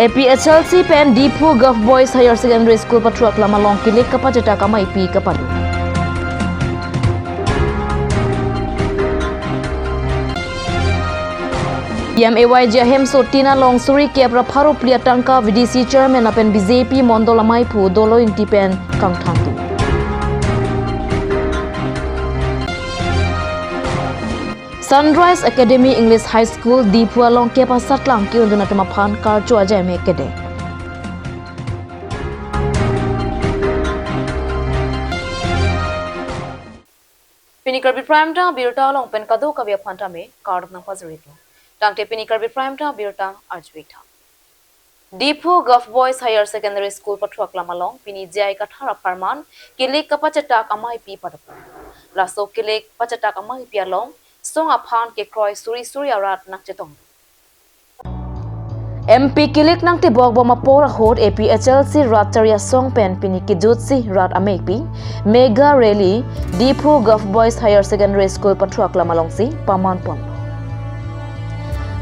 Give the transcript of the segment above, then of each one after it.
APHLC pen Dipu Gulf Boys Higher Secondary School patruak lama long kilik kapajeta kama ipi kapadu. PMAY Jahem Sotina Long Suri Kepra Pharu Plia Tangka VDC Chairman apen BJP Mondolamai Pu Dolo Inti pen Kang Thantu. Sunrise Academy English High School Dipu Long Kepa Satlang ki unduna temaphan karcho aja me kede. Pini Karbi Prime Ta Birta Long pen kado kavya phanta me card nang pazurito. Tangte Pini Karbi Prime Ta Birta Arjwita. Dipu Gulf Boys Higher Secondary School patruak lama long pini jai kathara parman kilik kapacetak amai pi padapa. Laso kilik pacetak amai pi along song aphan ke kroy suri arat nak chetong. MP kilik nang tibok boma pora hot APHLC Ratcharia song pen pini kijutsi rat amekpi mega rally Dipu Gulf Boys Higher Secondary School patruak lamalong si paman pon.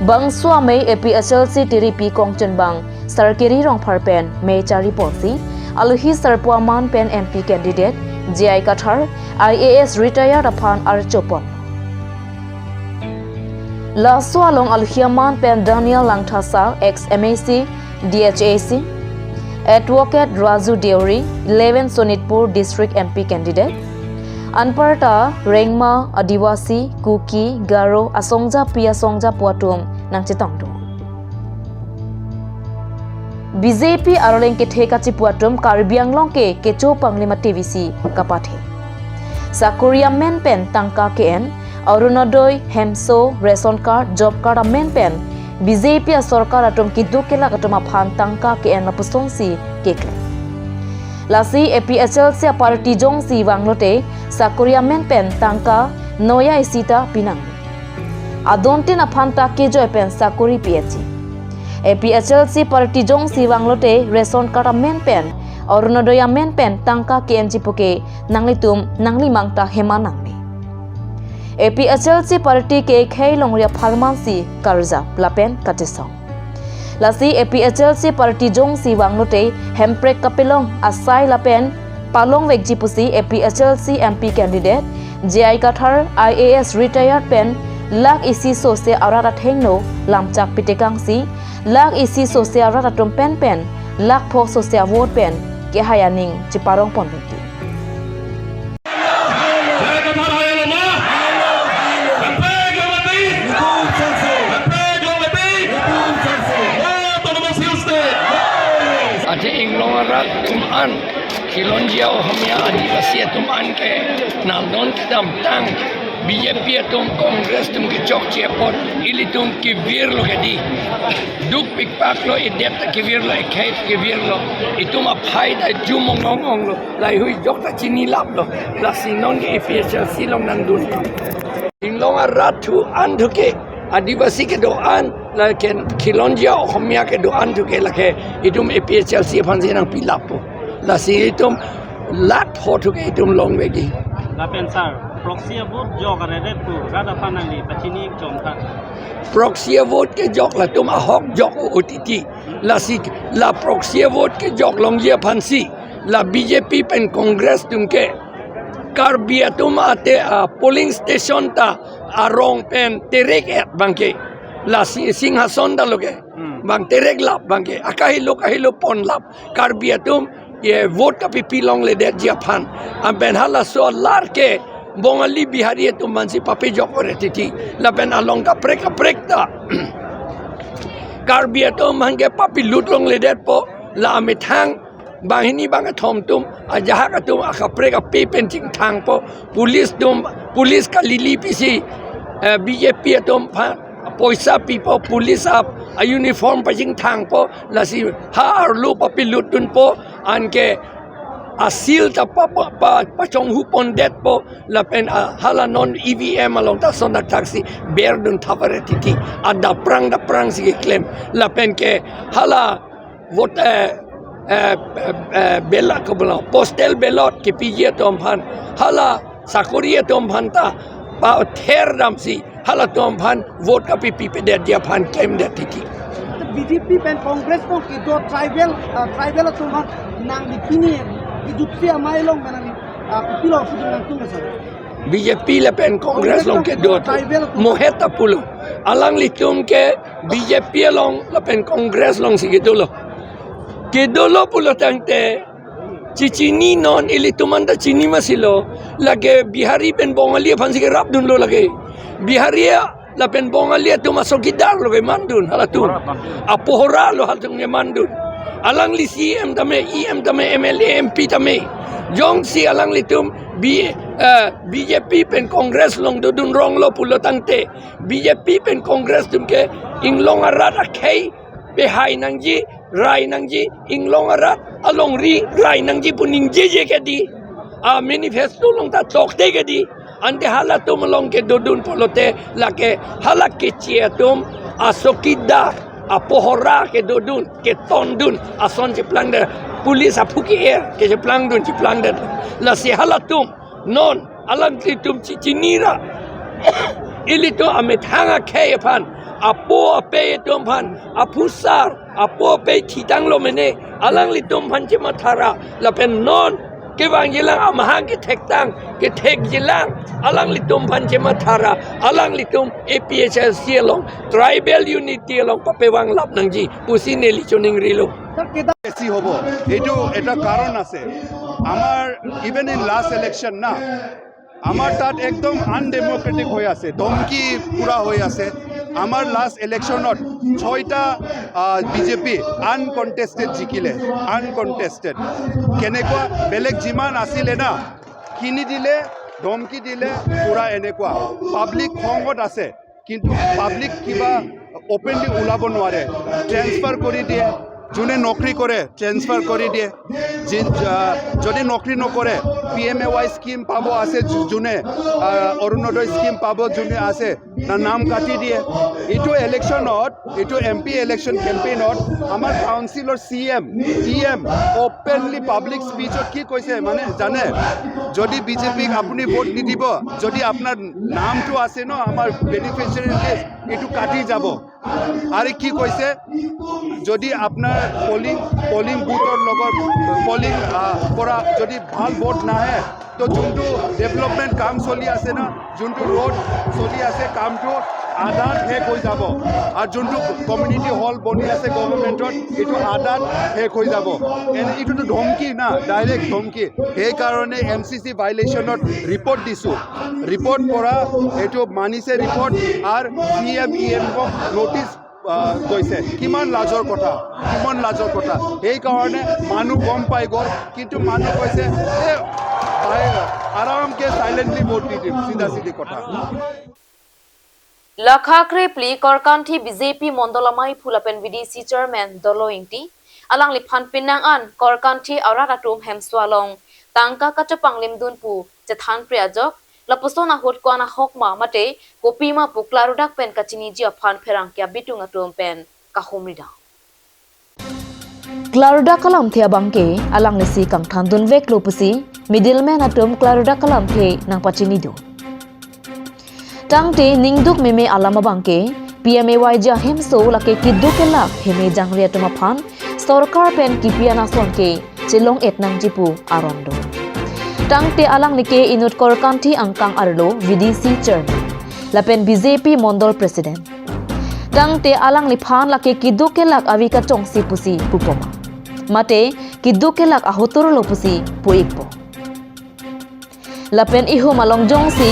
Bang suame APHLC tiripi kongchen bang sarkiri rong parpen me chari ponsi aluhi sarpuaman pen MP candidate GI Kathar IAS retired upon Archopon. Laso along Alhiaman pen Daniel Langthasa ex-MAC DHAC Advocate Raju Deori 11 Sonitpur District MP candidate Anparta Rengma Adivasi Kuki Garo Asongja Pia Songja Puatum nang chitongdo BJP aroleng ke thekachi puatum Karbiang longke kecho panglima TVC kapathe Sakuria men pen tangka KN Arunodoi, Hemso, Ration Card, Job Card amen pen BJP Sarkar atom kidukela katoma phan tangka ke en lapusongsi kekle. Lasi APHLC party jongsi wanglote Sakuria men pen tangka noya isita pinang. Adonte na phanta ke joy pen Sakuri PH. APHLC party jongsi wanglote Ration Card amen pen Arunodoi amen pen tangka ke enjipoke nanglitum nanglimangta hemanang. APHLC party ke khai longria pharmacy karja plapen katesong lasi APHLC party jong si wanglote hemprek kapelong asai lapen palong wekji pusi APHLC MP candidate GI Kathar IAS retired pen lak isi sose arara thengno lamchak pitekang si lak isi sose arara tom pen lak phok sose vote pen ke hayaning chiparong ponti Ate inglong arat tuman kilonjia ohmia adivasi tuman ke nalon tam tang BJP tum Kongres tum ki chok chepot ili tum ki virlo kedi duk pikpak lo idep ta ki virlo ekait ki virlo itum aphai da jumong ngong lo lai hui jok ta chini lap lo la sinon ki APHLC long nang dun inglong arat tu an thuke Adivasi ke doan laken kilonjia ohmia ke doan tu ke lake itum APHLC phansi nang pilapo la si itum lat ho tu ke itum long wegi la pensar proxy vote jog red pu rada panang ni pachini jomta proxy vote ke jog la tum ahok jog OTT la si la proxy vote ke jog longjia phansi la BJP pen Congress tum ke Karbi atum ate polling station ta arong pen terek et bangke la singhason da loge bang terek lap bangke akahilo pon lap Karbi atum ye vote ka pilong le det japhan am ben hala so lar ke bongali bihari atum mansi pape jokore titi la ben along ka prek ta Karbi atum hange papi lutlong le det po la amethang Bahini bang atom tum ajahak atum akapre ka pen ching thang po police ka lili pisi BJP atum poisa pipo police up a uniform pa ching thang po lasi har lu pa pilutun po anke asil ta pa chong hu pon det po la pen hala non EVM along ta sonak taxi berdun thavare titi ada prang si claim la pen ke hala vote bela kabla postal ballot ke PG tom phan hala sakuria tom phan ta pa ther dam si hala tom phan vote ka pi pe der dia phan claim der tiki BJP pen Congress to kito tribal to nang dikini idupsi amailong manani kupilo fudu nang tungasar BJP le pen Congress long ke dot moheta pulo alang litum ke BJP long le pen Congress long sigitulo kedolo pulo tangte Cicini non ilitumanda cini masilo lagi bihari pen bongalia fansi ke rap dun lo lagi biharia la pen bongalia tu masuk gidar lo ke mandun halatu apohora lo haltung ke mandun alang li CM tame EM tame MLA MP tame jong si alang litum BJP pen Congress long dudun rong lo pulo tangte BJP pen Congress tum ke inglong arat akai behai nangji rai nangji inglong arat along ri rai nangji puning jeje ke di manifesto long ta tok te ke di ante halatum long ke dudun polote lake halak ke chiatum asokida apohora ke dudun ke tondun ason ci plang de pulis apuki air ke ci plang dun ci plang de la si halatum non alang kitum ci cinira ilito amit hanga kepan apo ape tumpan apusar apo pe tidang lo mene alang litum pan ci matara la pen non ke wang jilang amahang ke tektang ke tek jilang alang litum pan ci matara alang litum APHS sielong tribal unity long papewang lap nangji pusine lichoning rilo বেছি হ'ব এইটো এটা কাৰণ আছে আমাৰ even in last election না আমাৰ তাত একদম আনডেমক্ৰেটিক হৈ আছে ধমকি পুৰা হৈ আছে আমাৰ লাষ্ট ইলেকশ্যনত 6টা বিজেপি আনকণ্টেষ্টেড জিকিলে আনকণ্টেষ্টেড কেনেকুৱা বেলেগ যিমান আছিলে না কিনি দিলে ধমকি দিলে পুৰা এনেকুৱা পাব্লিক খঙত আছে কিন্তু পাব্লিক কিবা অপেনলি ওলাব নোৱাৰে ট্ৰেন্সফাৰ কৰি দিয়ে যোনে নকৰি কৰে ট্ৰেন্সফাৰ কৰি দিয়ে যদি নকৰি নকৰে PMAY স্কিম পাব আছে যোনে অৰুণোদয় স্কিম পাব যোনে আছে নাম কাটি দিয়ে এইটো ইলেকশ্যনত এইটো MP ইলেকশ্যন কেম্পেইনত আমাৰ কাউন্সিলৰ CM EM অপেনলি পাব্লিক স্পীচত কি কৈছে মানে জানে যদি বিজেপিক আপুনি ভোট নিদিব যদি আপোনাৰ নামটো আছে ন আমাৰ বেনিফিচিয়াৰী লিষ্ট এইটো কাটি যাব আৰু কি কৈছে যদি আপোনাৰ পলিং বুথৰ লগত পলিং পৰা যদি ভাল ভোট নাহে তো যোনটো ডেভেলপমেণ্ট কাম চলি আছে না যোনটো ৰোড চলি আছে কামটো আধাত শেষ হৈ যাব আৰু যোনটো কমিউনিটি হল বনি আছে গভৰ্ণমেণ্টত এইটো আধাত শেষ হৈ যাব এইটোতো ধমকি না ডাইৰেক্ট ধমকি সেইকাৰণে MCC ভাইলেশ্যনত ৰিপৰ্ট দিছোঁ ৰিপৰ্ট পৰা এইটো মানিছে ৰিপৰ্ট আৰু CM EMক নটিচ কৈছে কিমান লাজৰ কথা সেইকাৰণে মানুহ গম পাই গ'ল কিন্তু মানুহ কৈছে আৰামকে সাইলেন্টলি ভোট দি দিম চিধা কথা Lakhakre pli korkanthi BJP Mondolamai Phulapen VDC Chairman Doloingti alang liphan pinang an korkanthi auratum hemswalong tangka kachapanglim dunpu chethan priajok laposona hot kwana hokma mate kopima puklarudak pen kachini ji aphan pherang kya bitung atum pen kahumrida Klaruda kalam thia bangke alang lesi kang thandun vek lopusi middleman atum klaruda kalam the nang pachini do Tangte ningduk meme alama bangke PMAY ja hemso lake kidukela heme jangria tumaphan sarkar pen kipiana sonke chilong etnang jipu arondo Tangte alang like inut korkanthi angkang arlo VDC chairman lapen BJP mondol president Tangte alang liphan lake kidukelak avika chongsi pusi pupoma mate kidukelak ahotoro lopusi puikpo lapen iho malong jongsi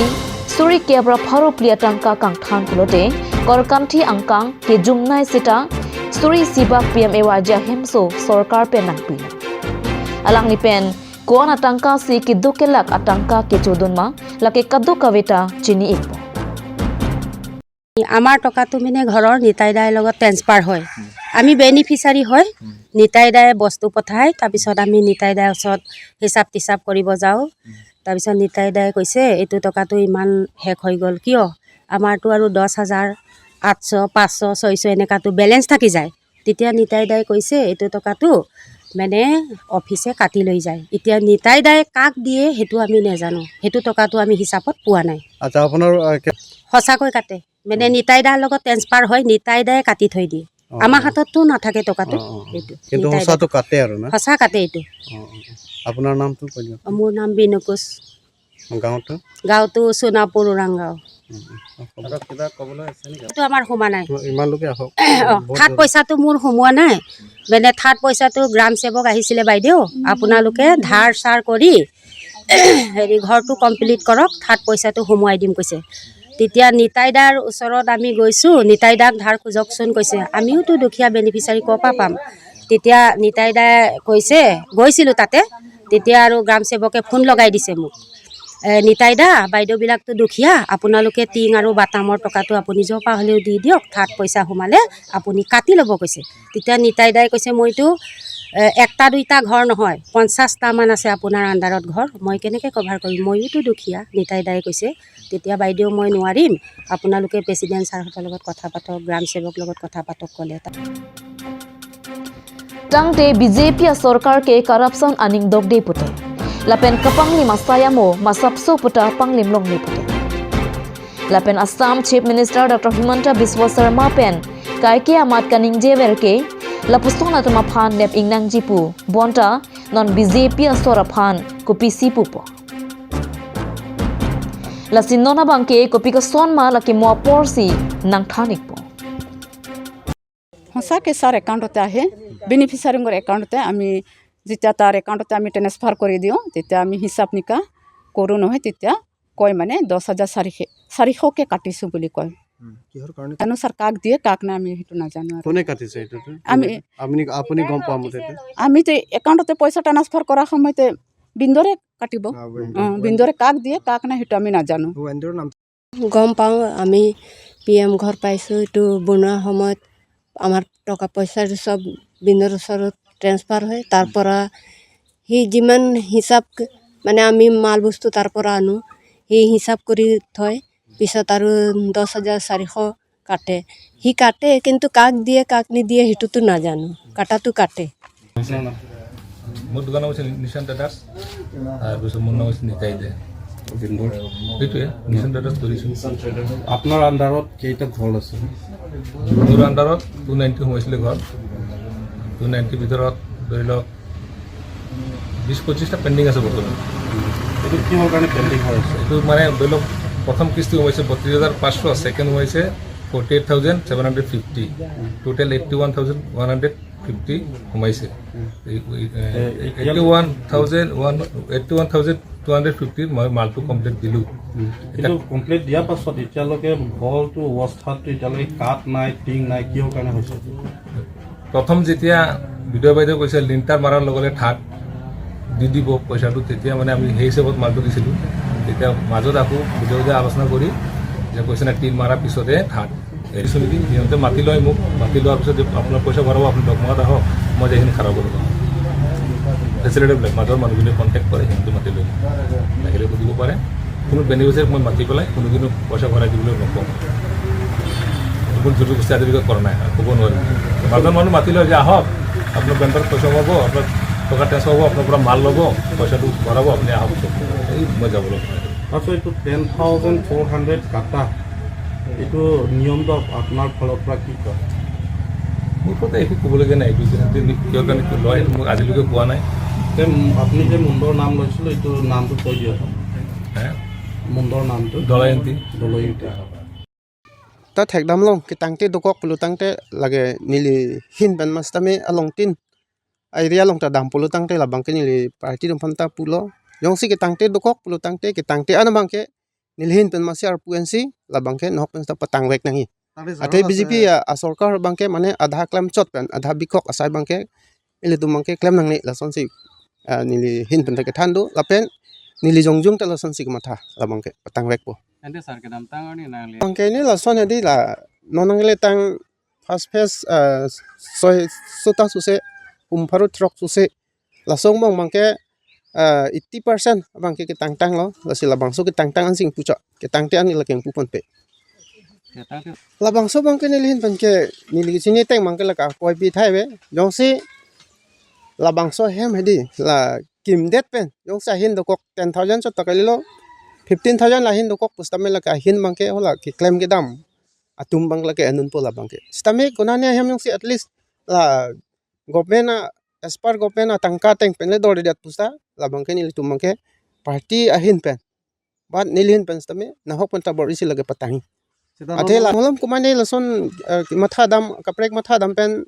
Suri kebra pharo plia tangka kang than pulote korkanthi angkang ke jumnai sita suri sibak PMAY ja hemso sarkar pen nangpila alang ni pen koana tangka si kidukelak atangka ke chodonma lake kadu kaveta chini ikbo আমাৰ টকাটো মানে ঘৰৰ নিতাইদাৰ লগত transfer হয় আমি beneficiary হয় নিতাইদাই বস্তু পঠায় তাৰপিছত আমি নিতাইদাৰ ওচৰত হিচাপ তিচাপ কৰিব যাওঁ তাৰপিছত নিতাইদাই কৈছে এইটো টকাটো ইমান শেষ হৈ গ'ল কিয় আমাৰতো আৰু 10,000 800 500 600 এনেকাটো বেলেঞ্চ থাকি যায় তেতিয়া নিতাইদাই কৈছে এইটো টকাটো মানে অফিসে কাটি লৈ যায় এতিয়া নিতাইদাই কাক দিয়ে হেতু আমি নেজানো হেতু টকাটো আমি হিচাপত পোৱা নাই আচ্ছা আপোনাৰ সঁচাকৈ কাটে মানে নিতাইদাৰ লগত ট্ৰান্সফাৰ হয় নিতাইদাই কাটি থৈ দিয়ে আমাৰ হাতততো নাথাকে টকাটো এইটো কিন্তু নিতাই সঁচাটো কাটে আৰু না সঁচা কাটে এইটো আপোনাৰ নামটো কৈ দিয়ক মোৰ নাম বিনু কোচ গাঁৱটো গাঁৱটো সোণাপুৰ ওৰাংগাঁও কিবা ক'বলৈ আছে নেকি এইটো আমাৰ সোমা নাই ইমানলৈকে আহক থাৰ্ড পইচাটো মোৰ সোমোৱা নাই মানে থাৰ্ড পইচাটো গ্ৰাম সেৱক আহিছিলে বাইদেউ আপোনালোকে ধাৰ চাৰ কৰি হেৰি ঘৰটো কমপ্লিট কৰক থাৰ্ড পইচাটো সোমোৱাই দিম কৈছে তেতিয়া নিতাই দাৰ ওচৰত আমি গৈছোঁ নিতাই দাক ধাৰ খোজকচোন কৈছে আমিওতো দুখীয়া বেনিফিচাৰী ক'ৰ পৰা পাম তেতিয়া নিতাই দাই কৈছে গৈছিলোঁ তাতে তেতিয়া আৰু গ্ৰাম সেৱকে ফোন লগাই দিছে মোক নিতাই দা বাইদেউবিলাকতো দুখীয়া আপোনালোকে টিং আৰু বাটামৰ টকাটো আপুনি য'ৰ পৰা হ'লেও দি দিয়ক থাৰ্ড পইচা সোমালে আপুনি কাটি ল'ব কৈছে তেতিয়া নিতাই দাই কৈছে মইতো একটা দুইটা ঘৰ নহয় 50টামান আছে আপোনাৰ আণ্ডাৰত ঘৰ মই কেনেকৈ কভাৰ কৰিম ময়োতো দুখীয়া নিতাই দাই কৈছে তেতিয়া বাইদেউ মই নোৱাৰিম আপোনালোকে প্ৰেচিডেণ্ট ছাৰহঁতৰ লগত কথা পাতক গ্ৰাম সেৱকৰ লগত কথা পাতক ক'লে Tangte BJP सरकार के corruption अनिंग दog de pute. Lapen kapangli masaya mo masapso puta panglim long ni pute. Lapen Assam Chief Minister Dr. Himanta Biswa Sarma pen kai ke amat kaning jewer ke lapustona tama phan nep ingnang jipu bonta non BJP sora phan kopi sipu po. La sinona bangke kopi ka sonma laki mo porsi nang thanik po. সঁচাকৈ sir একাউণ্টতে আহে বেনিফিচাৰীৰ একাউণ্টতে আমি যেতিয়া তাৰ একাউণ্টতে আমি transfer কৰি দিওঁ তেতিয়া আমি হিচাপ নিকাহ কৰোঁ নহয় তেতিয়া কয় মানে 10,400কে কাটিছোঁ বুলি কয় জানো ছাৰ কাক দিয়ে কাক নাই আমি সেইটো নাজানো কোনে কাটিছে এইটোতো আপুনি গম পোৱা মতে আমিতো একাউণ্টতে পইচা ট্ৰান্সফাৰ কৰাৰ সময়তে বিন্দৰে কাটিব বিন্দৰে কাক দিয়ে কাক নাই সেইটো আমি নাজানো গম পাওঁ আমি PM ঘৰ পাইছোঁ এইটো বনোৱা সময়ত আমাৰ টকা পইচাটো চব বিন্দুৰ ওচৰত ট্ৰেন্সফাৰ হয় তাৰ পৰা সি যিমান হিচাপ মানে আমি মাল বস্তু তাৰ পৰা আনো সি হিচাপ কৰি থয় পিছত আৰু 10,400 কাটে সি কাটে কিন্তু কাক দিয়ে কাক নিদিয়ে সেইটোতো নাজানো কাটাটো কাটে মোৰ দোকান হৈছে নিশান টাটাছ তাৰপিছত মোৰ নাম হৈছে নিতাই দে সেইটোৱে নিশান টাটাছ কৰিছোঁ আপোনাৰ আণ্ডাৰত কেইটা ঘৰ আছে মোৰ আণ্ডাৰত 290 সোমাইছিলে ঘৰ 290 ভিতৰত ধৰি লওক 20-25টা পেণ্ডিং আছে বৰ্তমান এইটো কিহৰ কাৰণে পেণ্ডিং হৈ আছে এইটো মানে ধৰি লওক প্ৰথম কিস্তি সোমাইছে 32,500 ছেকেণ্ড সোমাইছে 48,750 টোটেল 81,150 সোমাইছে 81,250 মই মালটো কমপ্লিট দিলোঁ কিন্তু কমপ্লিট দিয়াৰ পাছত এতিয়ালৈকে ঘৰটো অৱস্থাটো এতিয়ালৈকে কাঠ নাই টিং নাই কিহৰ কাৰণে হৈছে প্ৰথম যেতিয়া ভিডিঅ' বাইদেউ কৈছে লিণ্টাৰ মাৰাৰ লগে ঠাক দি দিব পইচাটো তেতিয়া মানে আমি সেই হিচাপত মালটো দিছিলোঁ তেতিয়া মাজত আকৌ ভিডিঅ'তে আলোচনা কৰি যে কৈছে না টিন মাৰাৰ পিছতে ঠাক এৰিছোঁ নেকি সিহঁতে মাতি লয় মোক মাতি লোৱাৰ পিছত আপোনাৰ পইচা ভৰাব আপুনি ডকুমেণ্ট আহক মই এইখিনি খাৰাপ কৰিব ফেচিলিটিবিলাক মাজৰ মানুহখিনি কণ্টেক্ট কৰে সিহঁতে মাতি লৈ লাগিলে সুধিব পাৰে কোনো বেনিফিচিয়াৰীক মই মাতি পেলাই কোনোদিনো পইচা ভৰাই দিবলৈ নকওঁ কোনো জৰুৰী বস্তু আজিলৈকে কৰা নাই ক'ব নোৱাৰিম মাজৰ মানুহ মাতি লয় যে আহক আপোনাৰ বেংকত পইচা পাব আপোনাৰ টকা ট্ৰেন্সফাৰ হ'ব আপোনাৰ পৰা মাল ল'ব পইচাটো ভৰাব আপুনি আহক এই মই যাবলৈ আচ্ছা এইটো 10,400 কাটা এইটো নিয়মটো আপোনাৰ ফালৰ পৰা কি কয় মোৰ কথা একো ক'বলগীয়া নাই এইটো কিয় কাৰণে লয় এইটো মোক আজিলৈকে কোৱা নাই আপুনি যে মুণ্ডৰ নাম লৈছিলোঁ এইটো নামটো কৈ দিয়ক হে মুণ্ডৰ নামটো দলায়ন্তী ta thek dam long ki tangte dokok pulu tangte lage nili hin ban mas tame along tin area long ta dam pulu tangte la bangke nili party dum phanta pulo yong si ki tangte dokok pulu tangte ki tangte an bangke nili hin ban mas ar puensi la bangke nok pen ta patang wek nangi ate BJP a sarkar bangke mane adha claim chot pen adha bikok asai bangke ile tu bangke claim nang ni la son si nili hin pen ta ke thandu la pen nili jongjung ta la son si matha la bangke patang wek po Nanti sar kedam tang ni nang le. Bangke ni la son di la nonangle tang fast phase soy suta suse umparu truck suse la song bang bangke 80% bangke ke tang tang lo la sila bangso ke tang tang an sing pucha ke tang te an la keng pu pon pe la bangso bangke ni lin bangke ni li sini teng bangke la ka koi pi thai be jong si la bangso hem hedi la kim det pen jong sa hin do kok 10,000 chot takali lo 15,000 lahin dokok pustame la ka hin mangke hola ki claim ke dam atum bang lagi anun pola bang ke stame konane hem yung si at least la government as per government tangka teng pen le dor dat pusta la bang ke nili tumang ke party ahin pen bat nilhin pen stame na hok pen tabor isi lagi patangi ate la ngolam kumane lason matha dam kaprek matha dam pen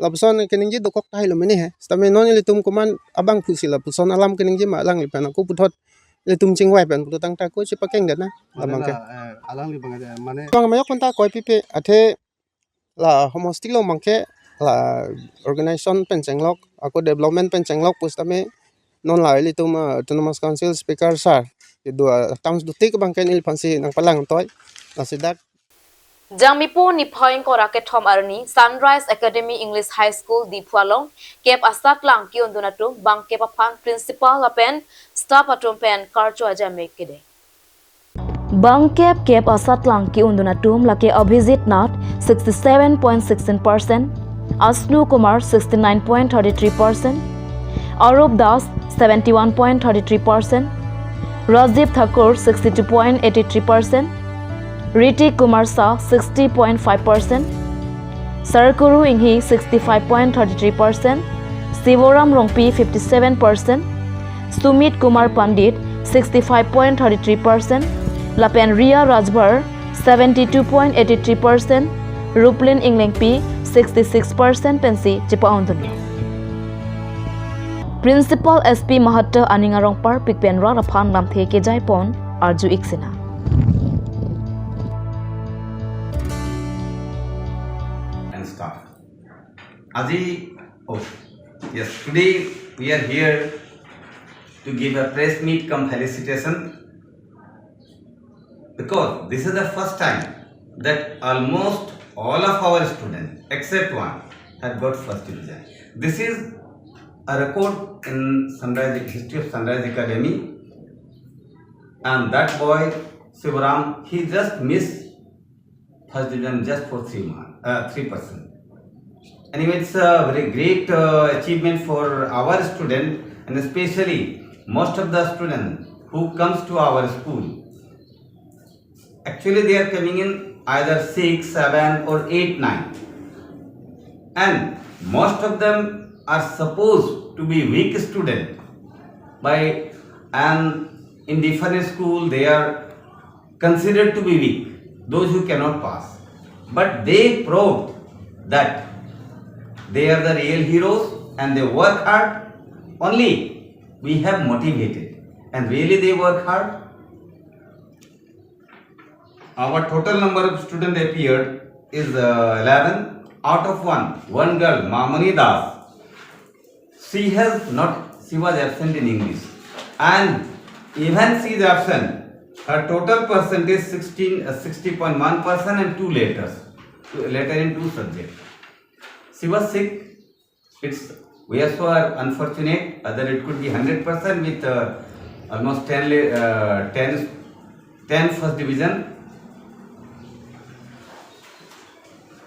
labson keningji dokok tai lo meni he stame non nili tum kuman abang pusila puson alam keningji ma lang li pen aku puthot le tum chingwai pen putu tang ta ko chi pakeng dat na labang ke alang li bang mane bang mayok penta koi pipe ate la homostik lo mangke la organization pencenglok aku development pencenglok pustame non la ili tum autonomous council speaker sar dua tams dutik bangken il pansi nang palang toy la sidak Jangmipo ni phoing ko raket thom arni Sunrise Academy English High School di Phualong kep asat lang ki ondunatu bang kep aphan principal apen staff atom pen karcho ajame kide bang kep asat lang ki ondunatum lake Abhijit Nath 67.16%, Asnu Kumar 69.33%, Arup Das 71.33%, Rajiv Thakur 62.83%, Ritik Kumar Shah 60.5%, Sarkuru Inghi 65.33%, Sivoram Rongpi 57%, Sumit Kumar Pandit 65.33%, Lapen Ria Rajbhar 72.83%, Ruplin Inglengpi 66% pensi Chipa Onduni. Principal SP Mahatta Aningarong Par Pikpenra Raphan Lamthe ke Jaipon Arju Iksena. Yes, today we are here to give a press meet come felicitation because this is the first time that almost all of our students except one have got first division. This is a record in history of Sunrise Academy, and that boy Sivaram, he just missed first division just for 3%. Anyway, it's a very great achievement for our student, and especially most of the students who comes to our school. Actually, they are coming in either 6, 7 or 8, 9. And most of them are supposed to be weak students. And in different school, they are considered to be weak, those who cannot pass. But they proved that they are the real heroes and they work hard. Only we have motivated and really they work hard. Our total number of students appeared is 11. Out of one girl, Mamani Das, she was absent in English, and even she is absent, her total percentage 60.1% and 2 letters in 2 subjects. She was sick. We are so unfortunate that it could be 100% with almost 10 first division.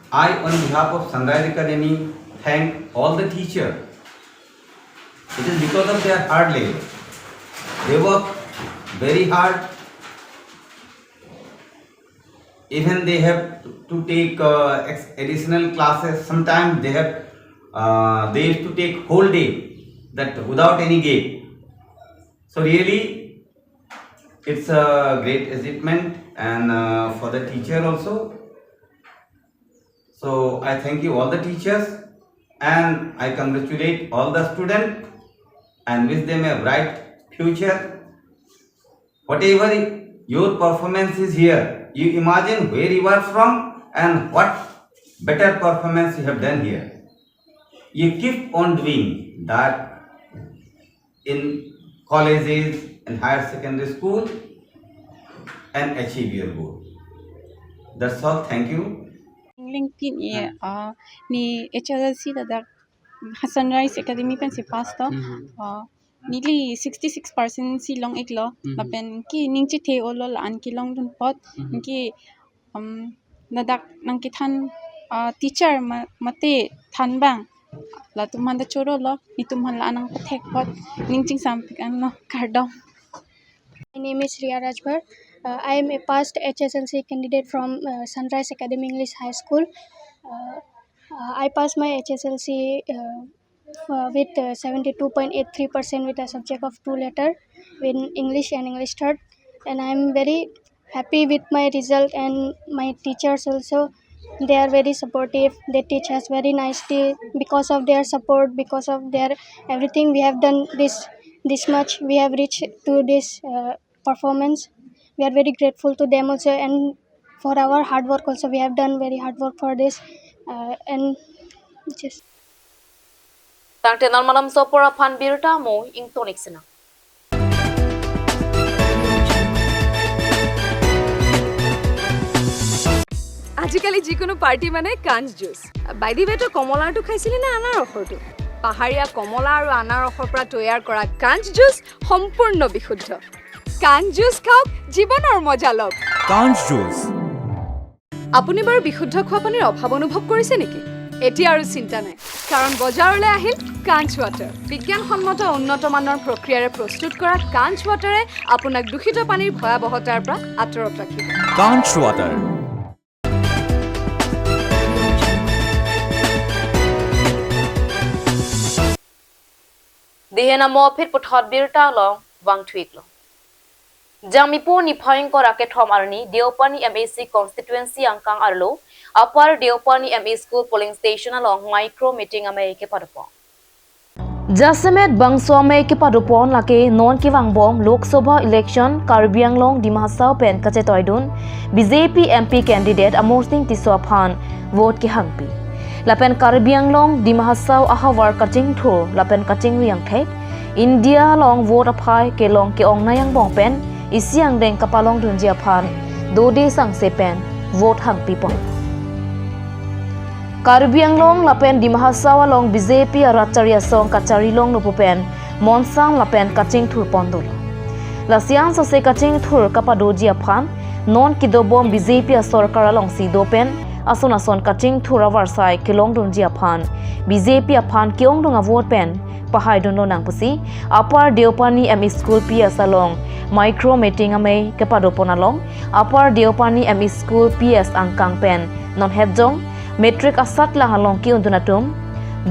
I, on behalf of Sunrise Academy, thank all the teachers. It is because of their hard labor. They work very hard. Even they have to take additional classes. Sometimes they used to take whole day that without any gap. So really, it's a great achievement, and for the teacher also. So I thank you all the teachers, and I congratulate all the students and wish them a bright future. Whatever your performance is here, you imagine where you are from and what better performance you have done here. You keep on doing that in colleges and higher secondary school and achieve your goal. That's all. Thank you. LinkedIn ni HLC da Sunrise Academy pen si pasta nearly 66% si long eklo lapen ki ningchi the olol an ki long dun pot ki nadak nang ki than teacher mate than bang la tumhan da choro lo ni tumhan la anang pathek pot ningching sam pikan lo kardom. My name is Riya Rajbhar. I am a past HSLC candidate from Sunrise Academy English High School. I passed my HSLC with 72.83% with a subject of 2 letter in English and English third, and I am very happy with my result. And my teachers also, they are very supportive. They teach us very nicely. Because of their support, because of their everything, we have done this much. We have reached to this performance. We are very grateful to them also, and for our hard work also. We have done very hard work for this, and just. Tang tenal malam sopora phan birta mo ing tonik sina. আজিকালি যিকোনো party মানে কাঞ্চ juice বাইদি বেটো কমলাটো খাইছিলি না আনাৰসৰটো পাহাৰীয়া কমলা আৰু আনাৰসৰ পৰা তৈয়াৰ কৰা কাঞ্চ জুচ সম্পূৰ্ণ বিশুদ্ধ কাঞ্চ জুচ খাওক জীৱনৰ মজা লওক কাঞ্চ জুচ আপুনি বাৰু বিশুদ্ধ খোৱা পানীৰ অভাৱ অনুভৱ কৰিছে নেকি এতিয়া আৰু চিন্তা নাই কাৰণ বজাৰলৈ আহিল কাঞ্চ ৱাটাৰ বিজ্ঞানসন্মত উন্নত মানৰ প্ৰক্ৰিয়াৰে প্ৰস্তুত কৰা কাঞ্চ ৱাটাৰে আপোনাক দূষিত পানীৰ ভয়াৱহতাৰ পৰা আঁতৰত ৰাখিব কাঞ্চ water Dihena mo phit puthot birta long wang tweak lo. Jamipo ni phaing ko rake thom arni Deopani MAC constituency angkang arlo upper Deopani MA school polling station along micro meeting ame ke padupo. Jasemet bangso ame ke padupon lake non ki wangbom Lok Sabha election Karbi Anglong Dimahasau pen kache toidun BJP MP candidate Amor Singh Tiswaphan vote ki hangpi. Lapen Karbi Anglong Dimahasau ahawar kaching thur lapen kaching riang thek India long vote aphai ke long ke ong nayang bong pen isiang deng kapalong dunjia phan dode sang se pen vote hang pipon Karbi Anglong lapen Dimahasau long BJP aracharya song kachari long no pen monsang lapen kaching thur pondol lasiang so se kaching thur kapadojia phan non kidobom BJP sarkar long si do pen ason ason kaching thura warsai kilong dunjia phan BJP aphan kyong dong vote pen pahai dono nang pusi upper Deopani ME school PS along micro meeting ame kepadopon along upper Deopani ME school PS angkang pen non hejong metric asat la halong ki undunatum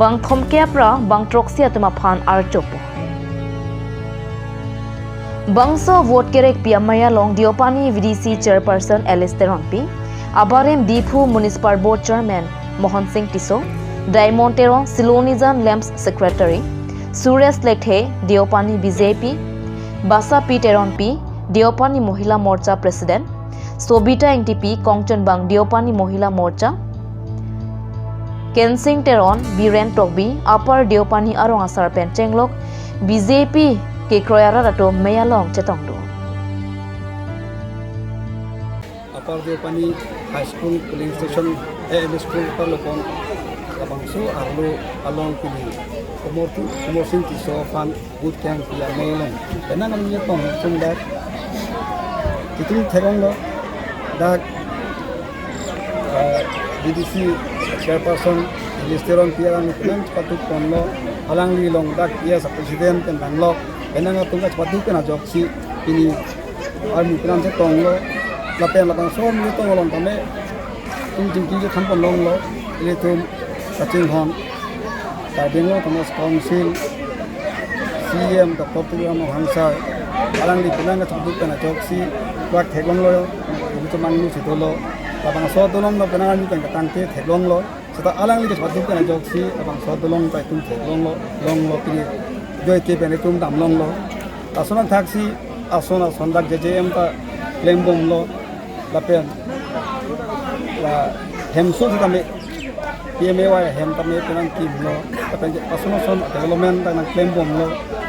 bang thomke pra bang troxia tuma phan archopo bangso vote kerek piamaya long Deopani VDC chairperson Alice Teronpi Abarem Dipu Municipal Board Chairman Mohan Singh Tiso, Diamond Teron Silonizan Lamps Secretary, Suresh Lethe, Deopani BJP, Basa P. Teron P, Deopani Mohila Morcha President, Sobita NTP, Kongchen Bang Deopani Mohila Morcha, Ken Singh Teron, Biren Tokbi, Upper Deopani Arong Asar Penchenglok, BJP Ke Kroyara Rato Meyalong Chetongdo. Upper Deopani High School polling station MA school palopon abangso arlo along kini umor sing tiso fan boot camp ya melon enang ni tong sung dak titul therong lo dak BDC chairperson listeron piaran kan patuk konlo alang li long dak ya sa president kan banglo enang tunga patuk kan joksi ini army kan se tong lo lapen lapang som ni tong long tame tung jing ki khan pon long lo ile tum kaching hon ta bengo thomas council CM Dr. Tuliam Hansar alang di pinang ka chuduk kana joksi wak thegong lo ini to mangnu sitolo lapang so dolong lo pinang ni kan tangte thegong lo seta alang li ka chuduk kana joksi lapang so dolong ta tum thegong lo long lo kini joy te bene tum dam long lo asona taxi asona sondak JJM ta lembom lo lapen la hemso tame PMAY hem tame penang tim lo lapen asona son development ta nang lembom lo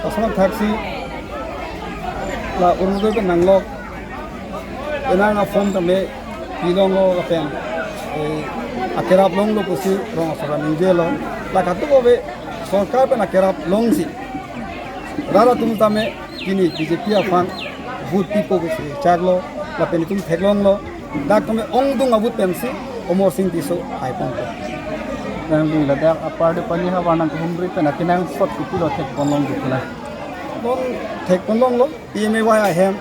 asona taxi la urdo ke nang lo enang form tame pilong lo lapen akerap long lo kusi rong asara ninje lo la katu be sarkar pe akerap long si rara tum tame kini BJP afan vote people kusi chaglo la penitum theglong lo dak tome ong dung abut pensi omor sing tiso ai pong ko nang li la dak apar de pani ha wanang humri pena kinang sot kilo thek ponlong dikla long thek ponlong lo PMAY hem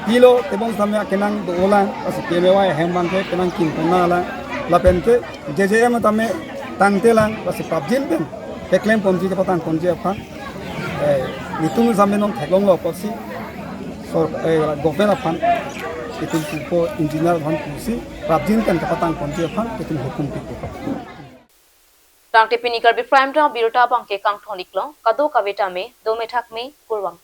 kilo tebong samya kenang dolan pas kemewa hem bangke kenang kin pona la la pente JJM tame tangte lang pas pabjin pen keklem ponji ke patang ponji apa nitung sampe nong thaklong lo posi sor government apan itu supo engineer han kusi pabjin pen ke patang ponji apa itu hukum piku Tang te pini Karbi prime time birota bangke kang thonik lo kado kaveta me do me thak me kurwang